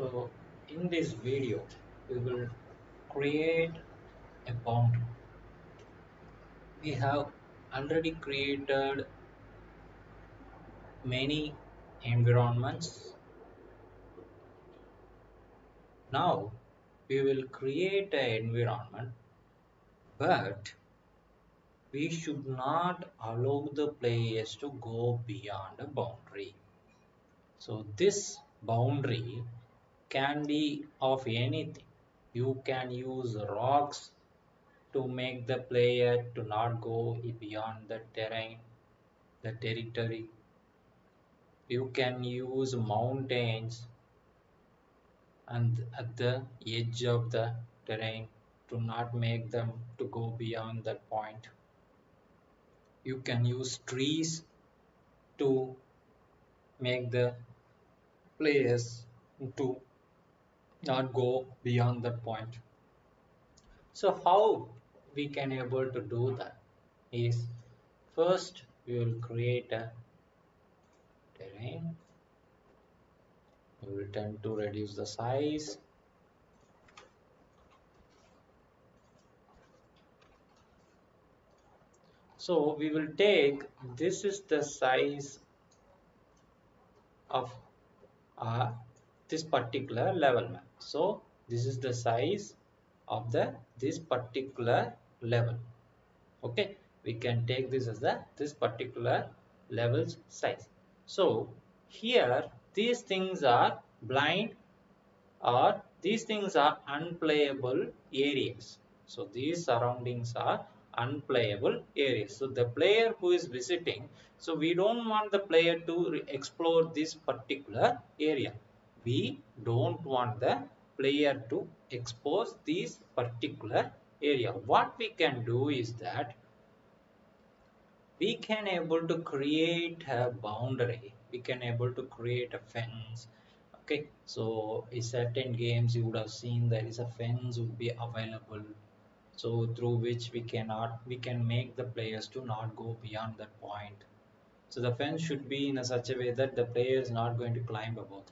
So in this video, we will create a boundary. We have already created many environments. Now we will create an environment, but we should not allow the players to go beyond a boundary. So this boundary can be of anything. You can use rocks to make the player to not go beyond the terrain, the territory. You can use mountains and at the edge of the terrain to not make them to go beyond that point. You can use trees to make the players to not go beyond that point. So how we can able to do that is, first we will create a terrain. We will tend to reduce the size. So we will take, this is the size of uh, this particular level map. So this is the size of this particular level. Okay, we can take this as this particular level's size. So here these things are blind, or these things are unplayable areas. So these surroundings are unplayable areas. So the player who is visiting, so we don't want the player to explore this particular area. We don't want the player to expose this particular area. What we can do is that we can able to create a boundary, we can able to create a fence. Okay, so in certain games you would have seen there is a fence would be available, so through which we can make the players to not go beyond that point. So the fence should be in a such a way that the player is not going to climb above.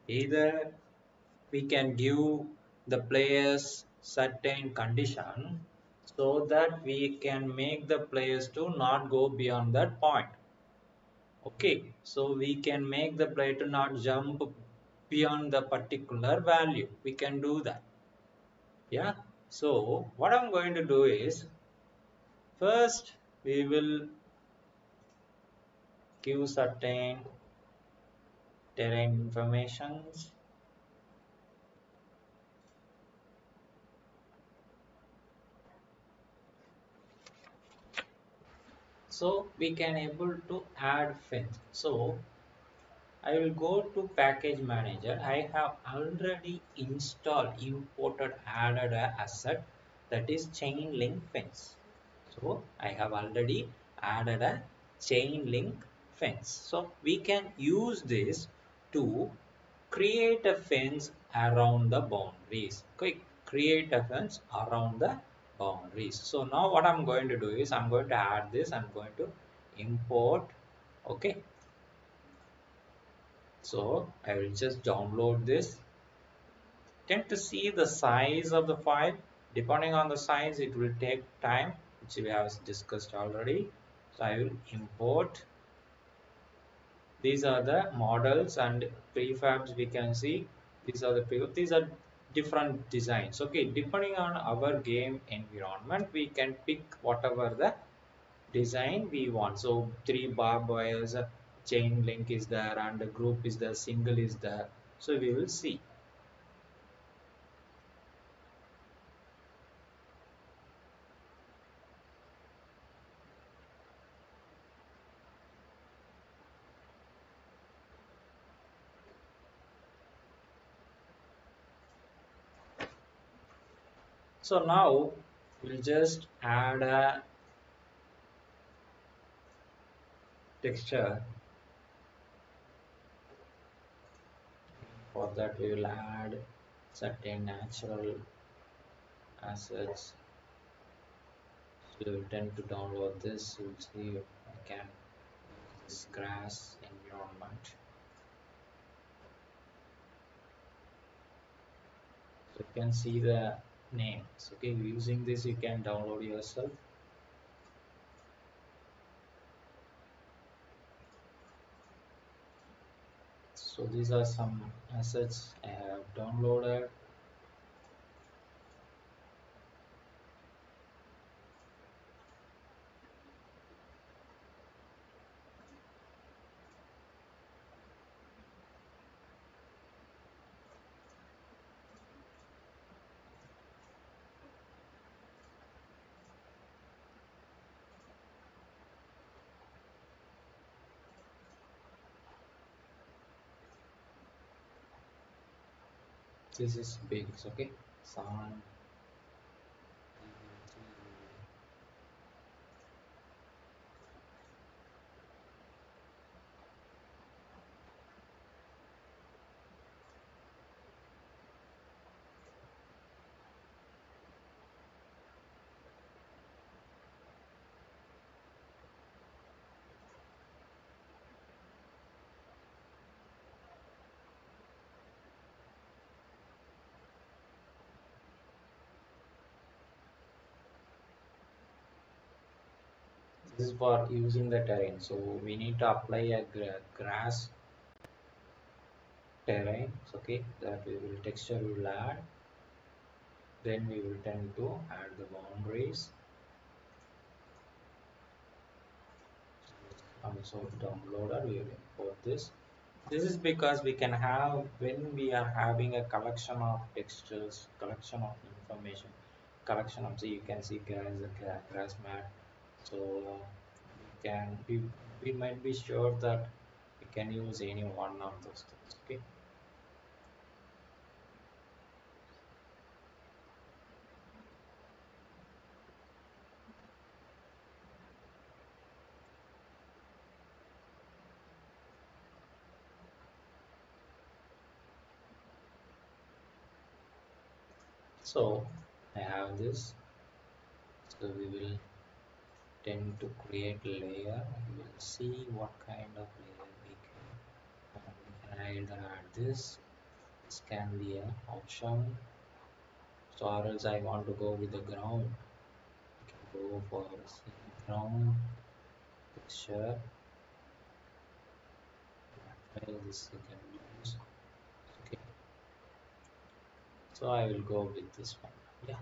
Either we can give the players certain condition so that we can make the players to not go beyond that point. Okay, so we can make the player to not jump beyond the particular value. We can do that. Yeah, so what I'm going to do is, first we will give certain terrain informations. So we can able to add fence. So I will go to package manager. I have already installed, imported, added a asset, that is chain link fence. So I have already added a chain link fence. So we can use this to create a fence around the boundaries. Okay, create a fence around the boundaries. So now what I'm going to do is, I'm going to add this, I'm going to import. Okay, so I will just download this. Tend to see the size of the file. Depending on the size, it will take time, which we have discussed already. So I will import. These are the models and prefabs we can see. These are the prefabs. These are different designs. Okay, depending on our game environment, we can pick whatever the design we want. So 3 barbed wires, chain link is there, and the group is there, single is there. So we will see. So now we'll just add a texture. For that we will add certain natural assets. So you will tend to download this. You will see I can use this grass environment. You can see the names. Okay, using this you can download yourself. So these are some assets I have downloaded. This is big. Okay, sound. This is for using the terrain. So we need to apply a grass terrain. Okay, that we will texture will add. Then we will tend to add the boundaries. Also downloader, we will import this. This is because we can have, when we are having a collection of textures, collection of information, collection of, see, you can see grass mat. So we might be sure that we can use any one of those things. Okay. So I have this. So we will tend to create layer. We will see what kind of layer we can. We can either add this. This can be an option. So or else I want to go with the ground. I can go for ground texture. This you can use. Okay. So I will go with this one. Yeah.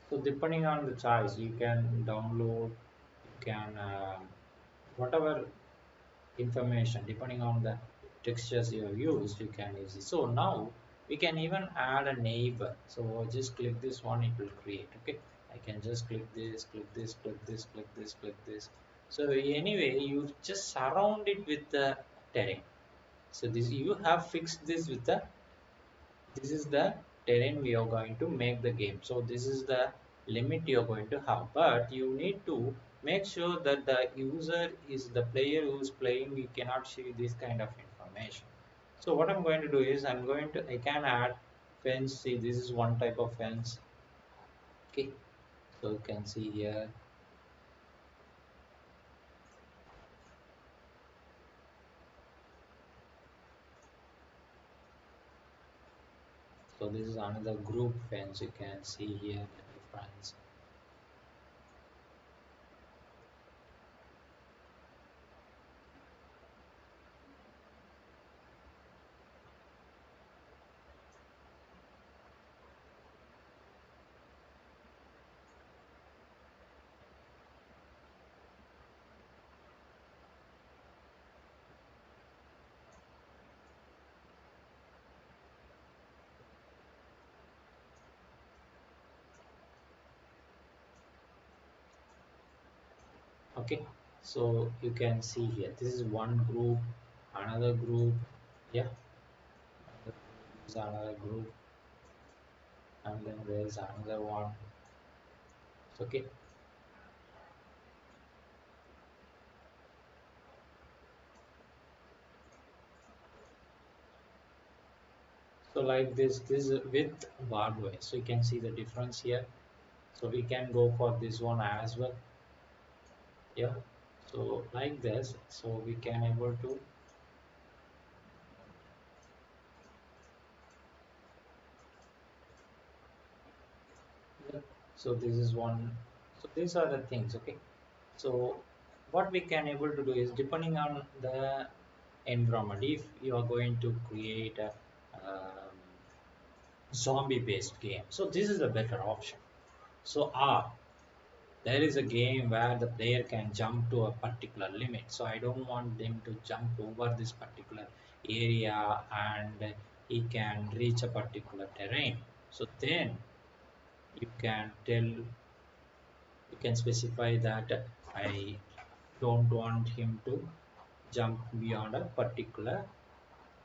So depending on the choice, you can download, you can whatever information depending on the textures you have used, you can use it. So now we can even add a neighbor. So just click this one, it will create. Okay, I can just click this, click this, click this, click this, click this. So anyway, you just surround it with the terrain. So this you have fixed this with the, this is the terrain we are going to make the game. So this is the limit you're going to have, but you need to make sure that the user is the player who's playing, you cannot see this kind of information. So what I'm going to do is I can add fence. See, this is one type of fence. Okay, so you can see here. So this is another group fence. You can see here the difference. Okay, so you can see here, this is one group, another group. Yeah, another group is another group, and then there's another one. Okay, so like this is with barbed wire, so you can see the difference here. So we can go for this one as well. Yeah, so like this, so we can able to. Yeah. So this is one. So these are the things. Okay, so what we can able to do is, depending on the environment, if you are going to create a um, zombie based game, so this is a better option. So there is a game where the player can jump to a particular limit, so I don't want them to jump over this particular area, and he can reach a particular terrain. So then you can tell, you can specify that I don't want him to jump beyond a particular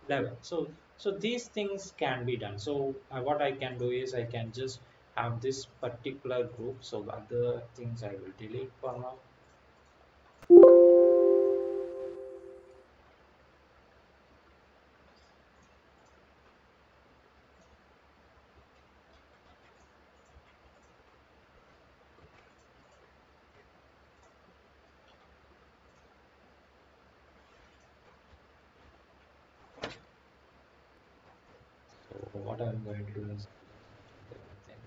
level. So these things can be done. So what I can do is, I can just have this particular group. So other things I will delete for now. So what I'm going to do is, everything.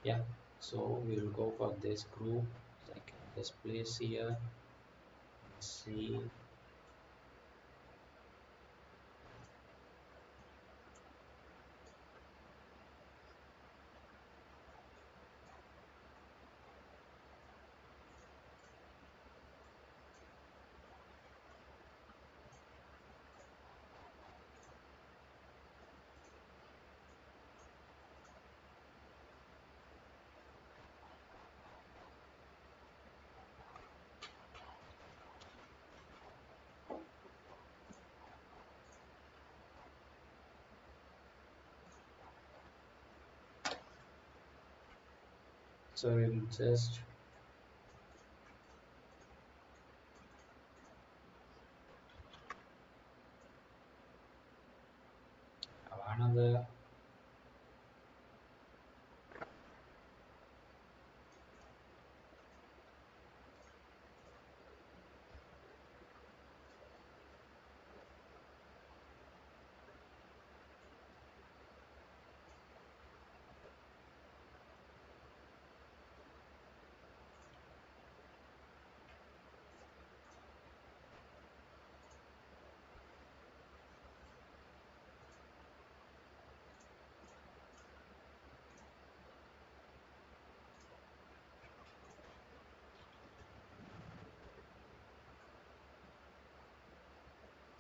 Yeah, so we'll go for this group. So I can just place here, see. So we'll just have another.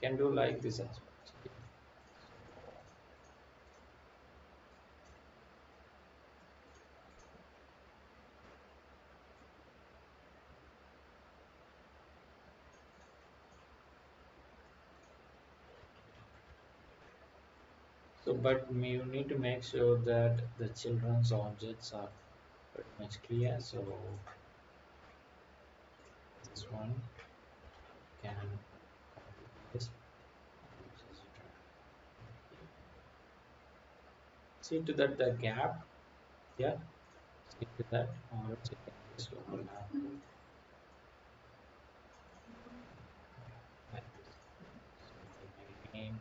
Can do like this as well. So, but you need to make sure that the children's objects are pretty much clear. So this one can copy this. See to that the gap, yeah. See to that, or else you can just overlap like this. So again,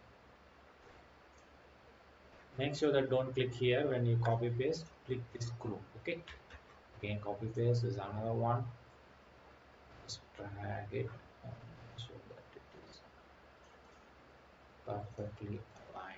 make sure that don't click here when you copy paste. Click this group. Okay. Again, copy paste is another one. Just drag it so that it is perfectly aligned.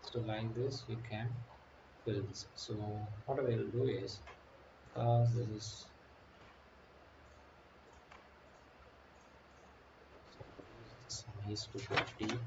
So like this, you can fill this. So what I will do is, because this is is 250.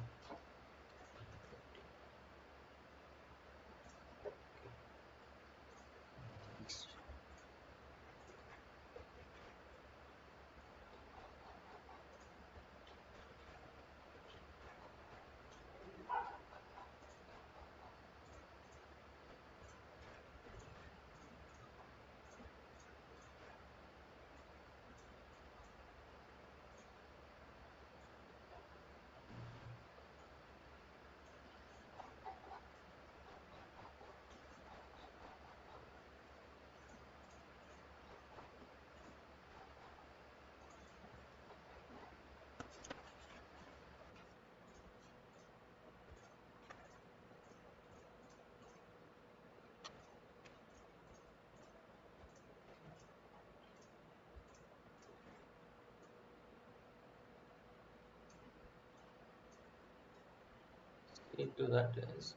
Into that is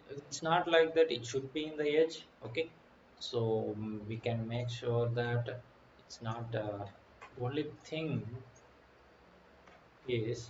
it's not like that it should be in the edge. Okay, so we can make sure that it's not only thing is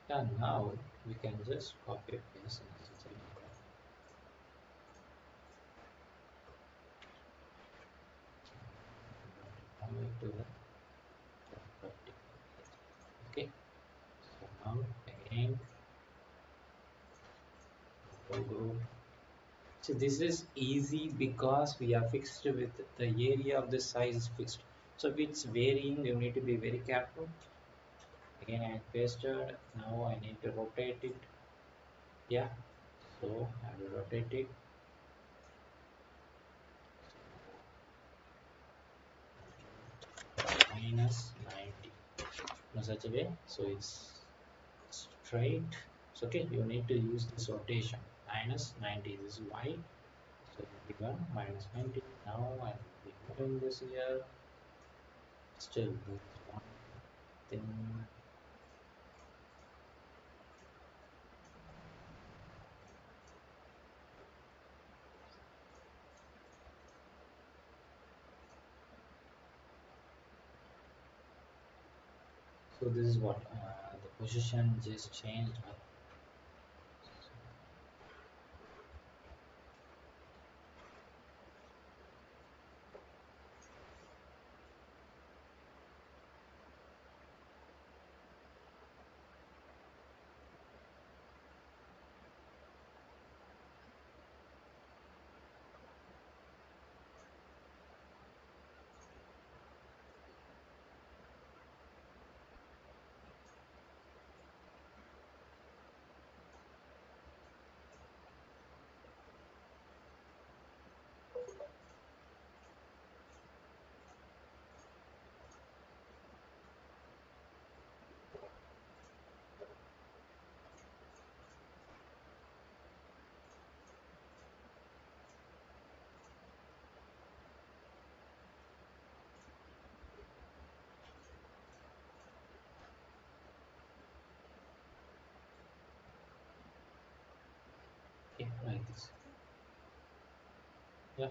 done. Now we can just copy and paste necessary. Coming to the property. Okay, so now again group. So this is easy because we are fixed with the area of the size is fixed. So if it's varying, you need to be very careful. Again, I pasted. Now I need to rotate it. Yeah, so I will rotate it minus 90 in such a way so it's straight. So okay, you need to use this rotation minus 90. This is y. So given minus 90. Now I will be moving this here. Still, there is one thing. So this is what the position just changed. Okay, like this. Yeah.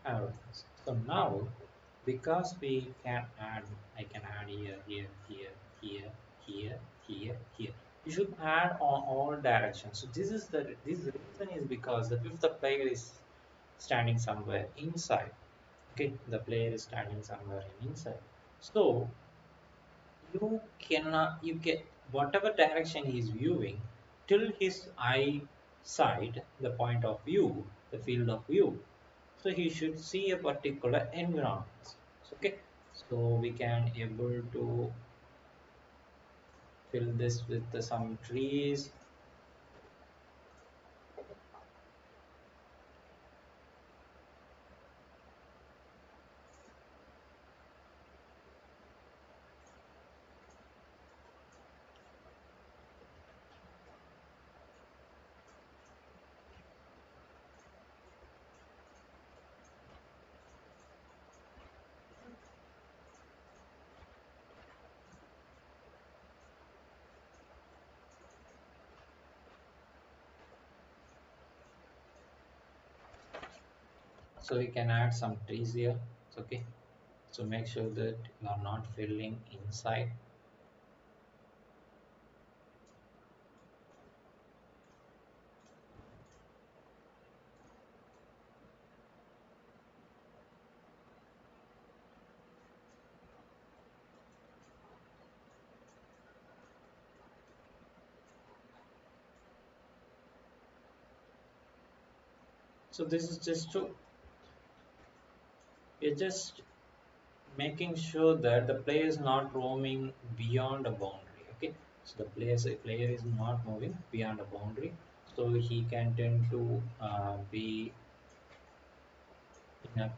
everything. So now, because we can add, I can add here, here, here, here, here, here, here. You should add on all directions. So this reason is because that if the player is standing somewhere inside, okay, the player is standing somewhere inside. So you cannot, you get whatever direction he is viewing till his eye side, the point of view, the field of view. So he should see a particular environment. Okay, so we can able to fill this with some trees. So we can add some trees here. It's okay, so make sure that you are not filling inside. So this is just to, you're just making sure that the player is not roaming beyond a boundary. Okay, so the player is not moving beyond a boundary, so he can tend to be in a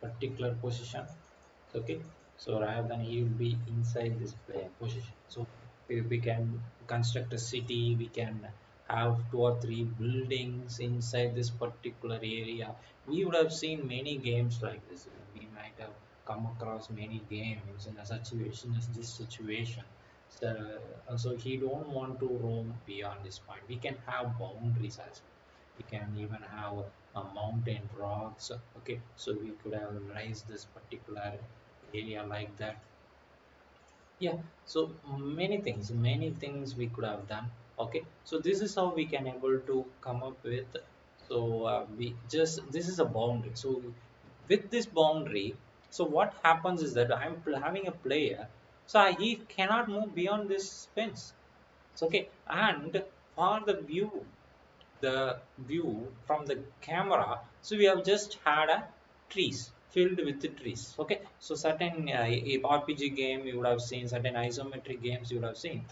particular position. Okay, so rather than he will be inside this player position. So we can construct a city, we can have 2 or 3 buildings inside this particular area. We would have seen many games like this. We might have come across many games in a situation as this situation. So also he don't want to roam beyond this point. We can have boundaries as well. We can even have a mountain rocks. Okay, so we could have raised this particular area like that. Yeah, so many things we could have done. Okay, so this is how we can able to come up with. So we just, this is a boundary. So with this boundary, so what happens is that I'm having a player, so he cannot move beyond this fence. So, okay, and for the view from the camera, so we have just had a trees filled with the trees. Okay, so certain RPG game you would have seen, certain isometric games you would have seen,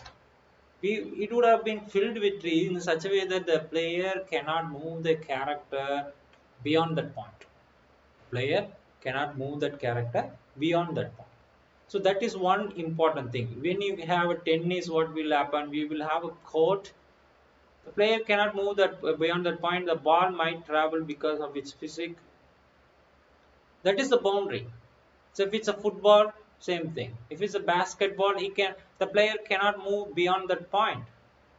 it would have been filled with trees in such a way that the player cannot move the character beyond that point. Player cannot move that character beyond that point. So that is one important thing. When you have a tennis, what will happen, we will have a court. The player cannot move that beyond that point. The ball might travel because of its physics. That is the boundary. So if it's a football, same thing. If it's a basketball, the player cannot move beyond that point.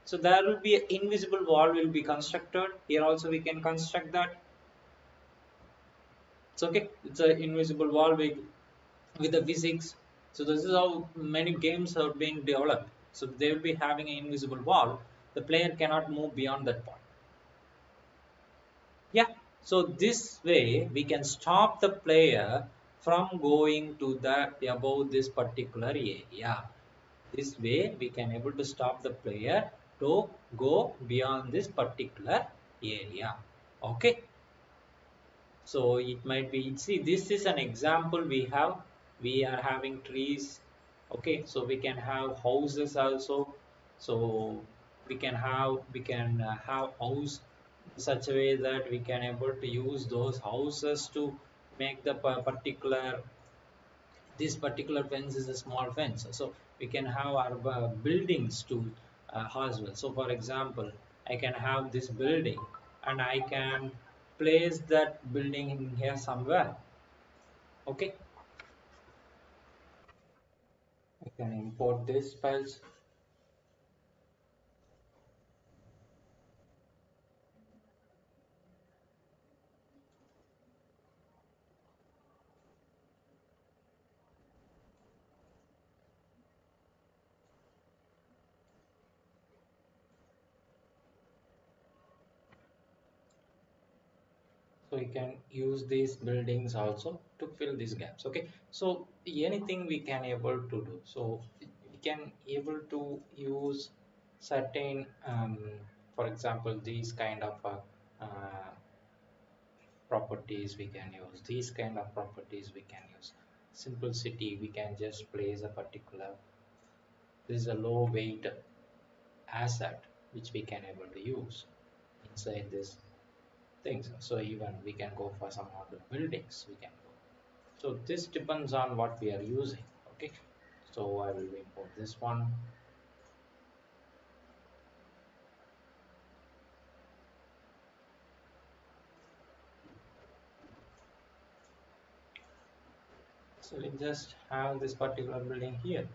So there will be an invisible wall will be constructed. Here also we can construct that. It's okay. It's an invisible wall with the physics. So this is how many games are being developed. So they will be having an invisible wall. The player cannot move beyond that point. Yeah, so this way we can stop the player from going to the above this particular area. This way we can able to stop the player to go beyond this particular area. Okay, so it might be, see, this is an example. We are having trees. Okay, so we can have houses also. So we can have house in such a way that we can able to use those houses to make the particular, this particular fence is a small fence. So we can have our buildings to as well. So for example, I can have this building and I can place that building in here somewhere. Okay, I can import this files. So we can use these buildings also to fill these gaps. Okay, so anything we can able to do. So we can able to use certain for example these kind of properties we can use, these kind of properties we can use. Simplicity, we can just place a particular, this is a low weight asset which we can able to use inside this things. So even we can go for some other buildings we can go. So this depends on what we are using. Okay, so I will import this one. So we just have this particular building here.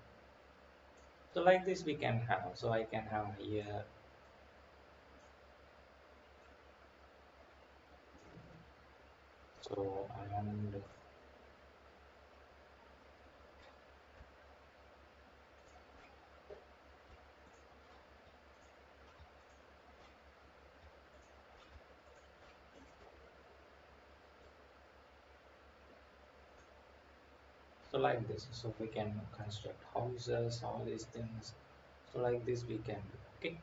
So like this we can have, so I can have here. So and so like this, so we can construct houses, all these things. So like this we can do. Okay,